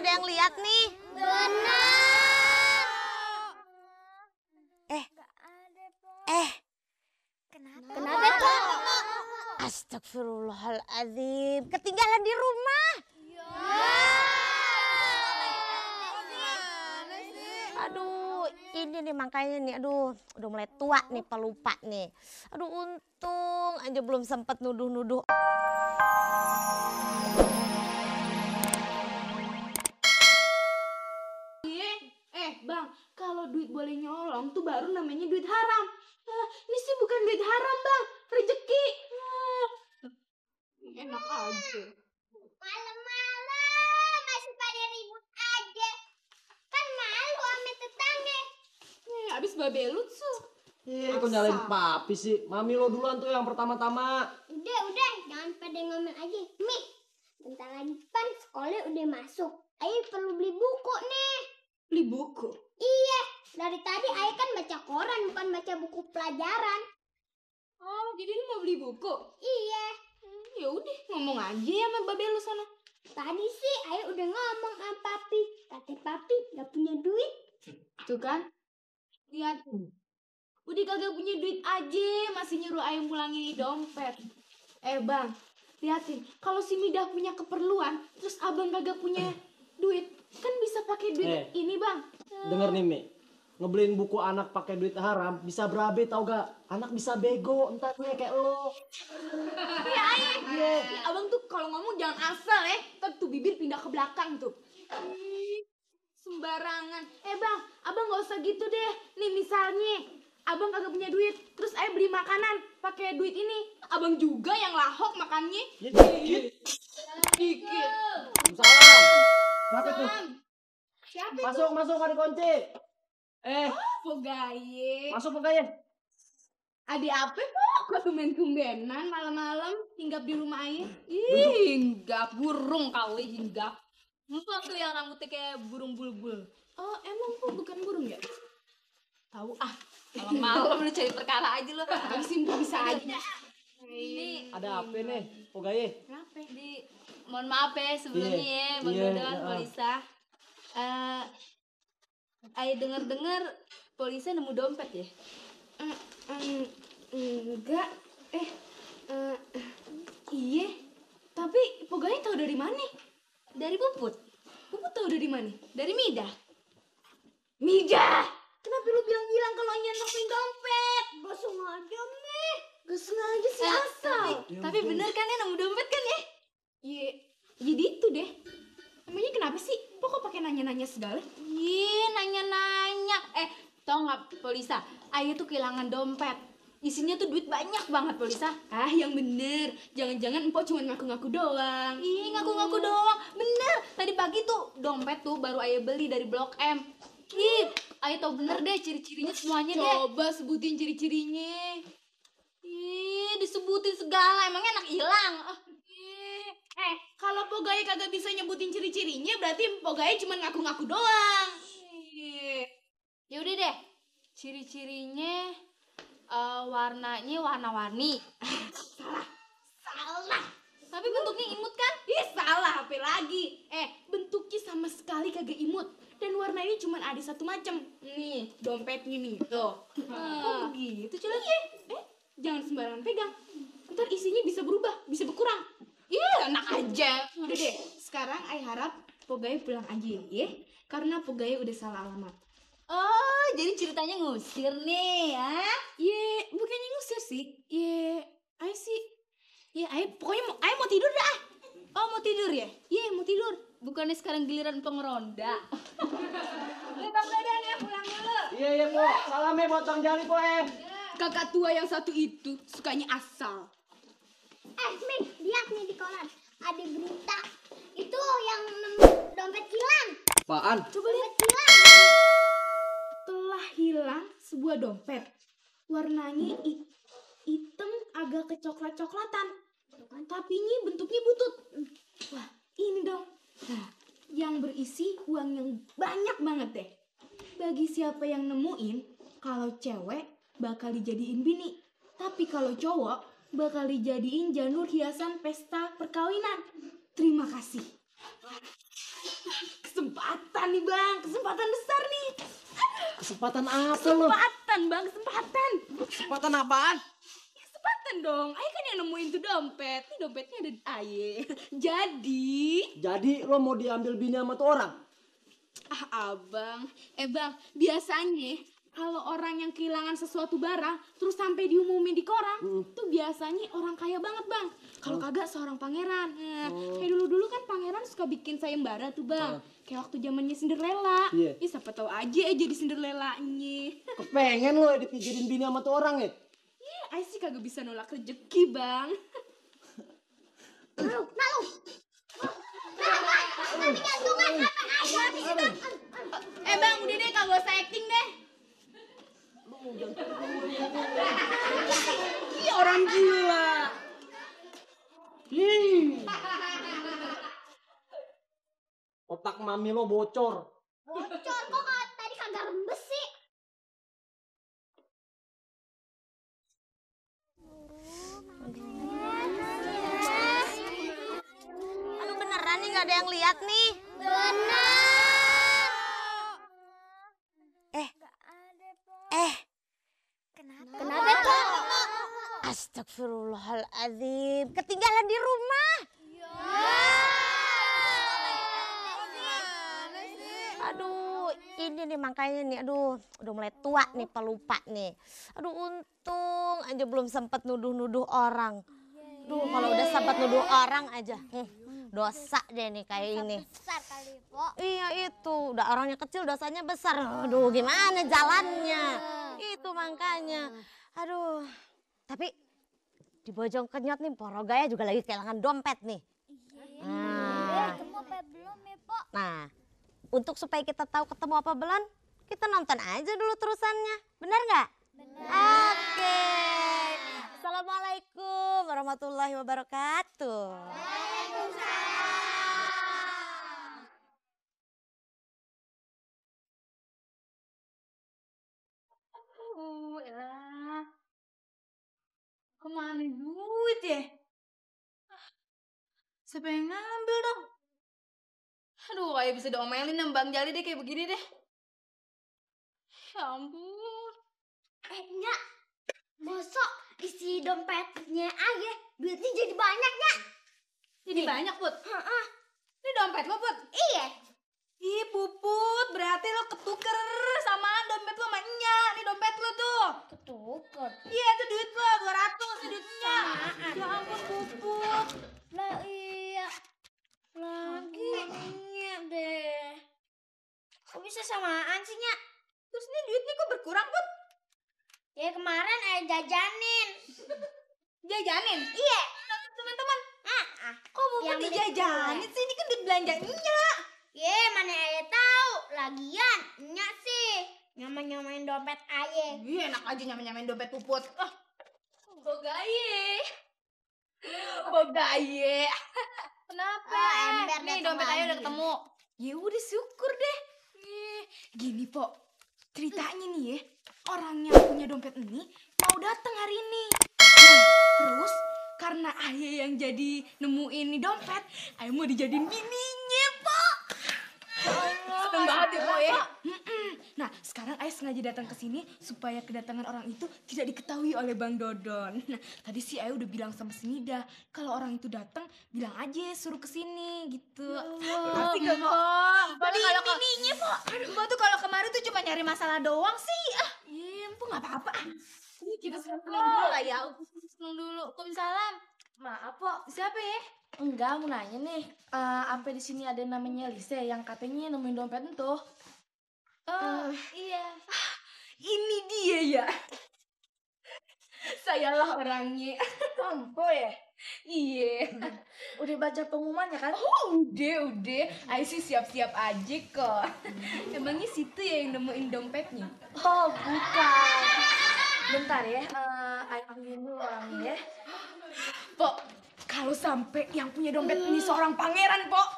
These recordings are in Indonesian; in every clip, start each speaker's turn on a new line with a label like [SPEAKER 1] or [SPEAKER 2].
[SPEAKER 1] ada yang lihat nih?
[SPEAKER 2] Benar. Kenapa tuh?
[SPEAKER 1] Astagfirullahaladzim, ketinggalan di rumah. Aduh, ini nih makanya nih, aduh udah mulai tua nih pelupa nih. Aduh untung aja belum sempet nuduh-nuduh.
[SPEAKER 2] Bang, kalau duit boleh nyolong tuh baru namanya duit haram. Ini sih bukan duit haram, Bang, rezeki. Enak aja.
[SPEAKER 3] Malam-malam masih pada ribut aja. Kan malu sama tetangga.
[SPEAKER 2] Abis babelut su.
[SPEAKER 4] Kok nyalain papi sih? Mami lo duluan tuh yang pertama-tama.
[SPEAKER 3] Udah, jangan pada ngomel aja. Nih, bentar lagi kan sekolah udah masuk. Ayo perlu beli buku nih.
[SPEAKER 2] Beli buku?
[SPEAKER 3] Iya, dari tadi Ayo kan baca koran, bukan baca buku pelajaran.
[SPEAKER 2] Oh, jadi lu mau beli buku?
[SPEAKER 3] Iya.
[SPEAKER 2] Ya udah, ngomong aja ya sama babe lu sana.
[SPEAKER 3] Tadi sih Ayo udah ngomong sama papi. Kata papi gak punya duit.
[SPEAKER 2] Tuh kan? Lihat. Udah kagak punya duit aja, masih nyuruh Ayo pulangin dompet. Bang, liatin. Kalau si Midah punya keperluan, terus abang kagak punya duit, kan bisa pakai duit ini, Bang.
[SPEAKER 4] Denger nih, Mi. Ngebeliin buku anak pakai duit haram bisa berabe tau gak? Anak bisa bego entar nih kayak lo.
[SPEAKER 2] Ya, Ayo. Ya, abang tuh kalau ngomong jangan asal ya. Ntar tuh bibir pindah ke belakang tuh. Sembarangan. Bang, abang gak usah gitu deh. Nih misalnya, abang kagak punya duit, terus Ayo beli makanan pakai duit ini. Abang juga yang lahok makannya.
[SPEAKER 4] Ya dikit.
[SPEAKER 2] Dikit.
[SPEAKER 4] Salam. Siapa tuh?
[SPEAKER 2] Siapa
[SPEAKER 4] Masuk, gak dikunci.
[SPEAKER 2] Pogaye.
[SPEAKER 4] Masuk Pogaye.
[SPEAKER 2] Adik apa kok? Kok tumben-tumbenan malam-malam hinggap di rumah Ayo? Ih, hinggap burung kali hinggap. Mumpung tuh yang rambutnya kayak burung bulbul. Oh, emang kok bukan burung ya? Tahu ah. Malam-malam lu cari perkara aja lu. Tapi simpel bisa aja. Ini
[SPEAKER 4] ada apa nih, Pogaye?
[SPEAKER 2] kenapa?
[SPEAKER 5] Mohon maaf ya sebelumnya ya, Bang Dodon, Polisa. Ayo denger-denger Polisa nemu dompet ya?
[SPEAKER 2] Enggak. Iya. Tapi Pogaye tahu dari mana?
[SPEAKER 5] Dari Puput.
[SPEAKER 2] Puput tahu dari mana?
[SPEAKER 5] Dari Midah.
[SPEAKER 2] Midah! Kenapa lu bilang kalau nyelokin dompet?
[SPEAKER 3] Gak sengaja, Meh.
[SPEAKER 2] Gak sengaja sih asal.
[SPEAKER 5] Tapi bener kan ya nemu dompet kan ya?
[SPEAKER 2] Iya, jadi itu deh. Emangnya kenapa sih? Kok pakai nanya-nanya segala?
[SPEAKER 5] Ih, nanya-nanya. Tau nggak Polisa? Ayo tuh kehilangan dompet. Isinya tuh duit banyak banget Polisa.
[SPEAKER 2] Ah, yang bener. Jangan-jangan Empok cuma ngaku-ngaku doang.
[SPEAKER 5] Ih, ngaku-ngaku doang. Bener. Tadi pagi tuh dompet tuh baru Ayo beli dari Blok M. Ih, Ayo tau bener deh ciri-cirinya semuanya deh.
[SPEAKER 2] Coba sebutin ciri-cirinya.
[SPEAKER 5] Ih, disebutin segala. Emangnya anak hilang?
[SPEAKER 2] Kalau Pogaye kagak bisa nyebutin ciri-cirinya, berarti Pogaye cuma ngaku-ngaku doang.
[SPEAKER 5] Ya udah deh. Ciri-cirinya warnanya warna-warni.
[SPEAKER 2] Salah.
[SPEAKER 5] Tapi bentuknya imut kan?
[SPEAKER 2] Ih, salah apa lagi? Bentuknya sama sekali kagak imut. Dan warnanya cuma ada satu macam. Nih, dompetnya nih. Tuh.
[SPEAKER 5] Kok begitu coba?
[SPEAKER 2] Jangan sembarangan pegang. Ntar isinya bisa berubah, bisa berkurang.
[SPEAKER 5] Iya, enak aja.
[SPEAKER 2] Udah deh, sekarang Ai harap Pogaye pulang aja ya. Karena Pogaye udah salah alamat.
[SPEAKER 5] Oh, jadi ceritanya ngusir nih, ya?
[SPEAKER 2] Ye, bukannya ngusir sih. Ai sih. Ai pokoknya Ai mau tidur dah.
[SPEAKER 5] Oh, mau tidur ya?
[SPEAKER 2] Ye, mau tidur.
[SPEAKER 5] Bukannya sekarang giliran pengeronda.
[SPEAKER 2] Bang Dodon ya, pulang dulu.
[SPEAKER 4] Iya, Po. Salam ya buat Bang Jali, Po.
[SPEAKER 2] Kakak tua yang satu itu sukanya asal.
[SPEAKER 3] Meh, lihat nih di koran. Ada berita. Itu yang dompet hilang.
[SPEAKER 4] Apaan?
[SPEAKER 2] Coba lihat. Telah hilang sebuah dompet. Warnanya hitam agak kecoklat-coklatan. Tapinya bentuknya butut. Wah, ini dong. Nah, yang berisi uang yang banyak banget deh. Bagi siapa yang nemuin, kalau cewek bakal dijadiin bini. Tapi kalau cowok bakal dijadiin janur hiasan pesta perkawinan. Terima kasih. kesempatan nih bang, kesempatan besar nih.
[SPEAKER 4] Kesempatan apa lo?
[SPEAKER 2] Kesempatan bang, kesempatan.
[SPEAKER 4] Kesempatan apaan?
[SPEAKER 2] Kesempatan dong, Aye kan yang nemuin tuh dompet. Nih dompetnya ada di Aye.
[SPEAKER 4] Jadi lo mau diambil bini sama tuh orang?
[SPEAKER 2] Abang. Bang, biasanya kalau orang yang kehilangan sesuatu barang terus sampai diumumin di koran, tuh biasanya orang kaya banget bang. Kalau kagak seorang pangeran. Nah, kayak dulu kan pangeran suka bikin sayembara tuh bang. Kayak waktu zamannya Cinderella.
[SPEAKER 4] Iya.
[SPEAKER 2] Ih, siapa tahu aja jadi Cinderellanya.
[SPEAKER 4] Kepengen lo dipikirin bini sama tuh orang ya?
[SPEAKER 2] Ayo sih kagak bisa nolak rezeki bang. Bang, udah deh kagak usah acting deh. Ih, orang gila.
[SPEAKER 4] Otak mami lo bocor.
[SPEAKER 3] Bocor kok tadi kagak rembes sih.
[SPEAKER 1] Aduh beneran nih nggak ada yang lihat nih.
[SPEAKER 3] Benar. Kenapa kok?
[SPEAKER 1] Astagfirullahaladzim, ketinggalan di rumah. Aduh, ini nih makanya nih, aduh, udah mulai tua nih pelupa nih. Aduh, untung aja belum sempet nuduh-nuduh orang. Aduh, kalau udah sempet nuduh orang aja, dosa deh nih kayak ini.
[SPEAKER 3] Besar kali, Pok.
[SPEAKER 1] Iya itu, udah orangnya kecil dosanya besar. Aduh, gimana jalannya? Itu makanya. Aduh, tapi di Bojong Kenyot nih, Poro Gaya juga lagi kehilangan dompet nih.
[SPEAKER 3] Ketemu apa belum ya, Pok?
[SPEAKER 1] Nah, untuk supaya kita tahu ketemu apa belum, kita nonton aja dulu terusannya. Benar nggak? Benar. Oke. Assalamualaikum warahmatullahi wabarakatuh.
[SPEAKER 5] Elah. Kemana duit ya? Siapa yang ngambil dong? Aduh, kayak bisa diomelin sama Bang Jali deh kayak begini deh. Ya ampun.
[SPEAKER 3] Nyak, masa isi dompetnya Ayah duitnya jadi banyak, Nyak?
[SPEAKER 5] Jadi banyak, Put. Ini dompet lo, Put.
[SPEAKER 3] Iya.
[SPEAKER 5] Ih, Puput, berarti lo ketuker samaan dompet lo sama Nya. Nih dompet lo tuh.
[SPEAKER 3] Ketuker.
[SPEAKER 5] Iya, itu duit lo, 200 duit Nya. Ya ampun, Puput.
[SPEAKER 3] Lah iya. Lagi Nyak deh. Kok bisa samaan sih, Nyak?
[SPEAKER 5] Terus nih duitnya kok berkurang, Put?
[SPEAKER 3] Ya kemarin Ayah jajanin.
[SPEAKER 5] Jajanin?
[SPEAKER 3] Iya.
[SPEAKER 5] Sama teman-teman. Kok Puput
[SPEAKER 3] Yang beli
[SPEAKER 5] dijajanin sih? Ini kan duit belanja Nya.
[SPEAKER 3] Ye, mana Ayah tahu. Lagian Nyak sih nyamain dompet Ayah.
[SPEAKER 5] Ih, enak aja nyamain dompet Puput. Bogaye. Bogaye. Kenapa?
[SPEAKER 3] Ember
[SPEAKER 5] Nih
[SPEAKER 3] datang
[SPEAKER 5] dompet Ayo udah
[SPEAKER 3] lagi.
[SPEAKER 5] ketemu. Ya udah syukur deh. Gini, Pok. Ceritanya nih ya, orang yang punya dompet ini mau datang hari ini. Nah, terus karena Ayah yang jadi nemuin nih dompet, Ayah mau dijadiin bininya, Pok. Seneng banget ya, Pok ya. Nah, sekarang Ayah sengaja datang ke sini supaya kedatangan orang itu tidak diketahui oleh Bang Dodon. Nah, tadi sih Ayah udah bilang sama si Nida, kalau orang itu datang bilang aja suruh ke sini gitu. Pasti gak, Pok? Bininya, Pok. Pok tuh kalau kemarin tuh cuma nyari masalah doang sih. Iya, Pok nggak apa-apa. Kita seneng dulu lah ya. Seneng dulu. Waalaikumsalam.
[SPEAKER 6] Maaf, Pok.
[SPEAKER 5] Siapa ya?
[SPEAKER 6] Enggak, mau nanya nih. Apa di sini ada namanya Lise yang katanya nemuin dompet itu?
[SPEAKER 5] Iya. Ini dia ya. Sayalah orangnya.
[SPEAKER 6] Ampo ya?
[SPEAKER 5] Iya.
[SPEAKER 6] Udah baca pengumumannya kan?
[SPEAKER 5] Udah. Ayo sih siap-siap aja kok. Emangnya situ ya yang nemuin dompetnya?
[SPEAKER 6] Oh, bukan. Bentar ya, ayo panggilin dulu orangnya ya.
[SPEAKER 5] Pok, kalau sampai yang punya dompet ini seorang pangeran, Pok.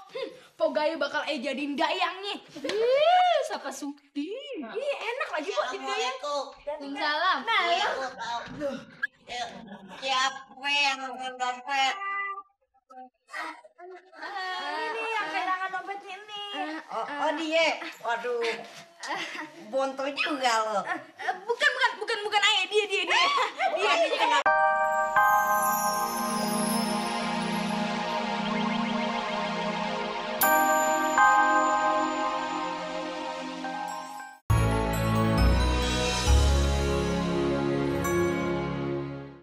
[SPEAKER 5] Pok Gaya bakal jadiin dayangnya. Siapa sudi? Ih, enak lagi Pok jadi dayang. Waalaikumsalam. Nah,
[SPEAKER 7] Siapa yang ngambil dompet?
[SPEAKER 6] Ini yang kehilangan dompetnya ini.
[SPEAKER 7] Oh dia. Waduh. Bonto juga lo.
[SPEAKER 5] Bukan ayah, dia.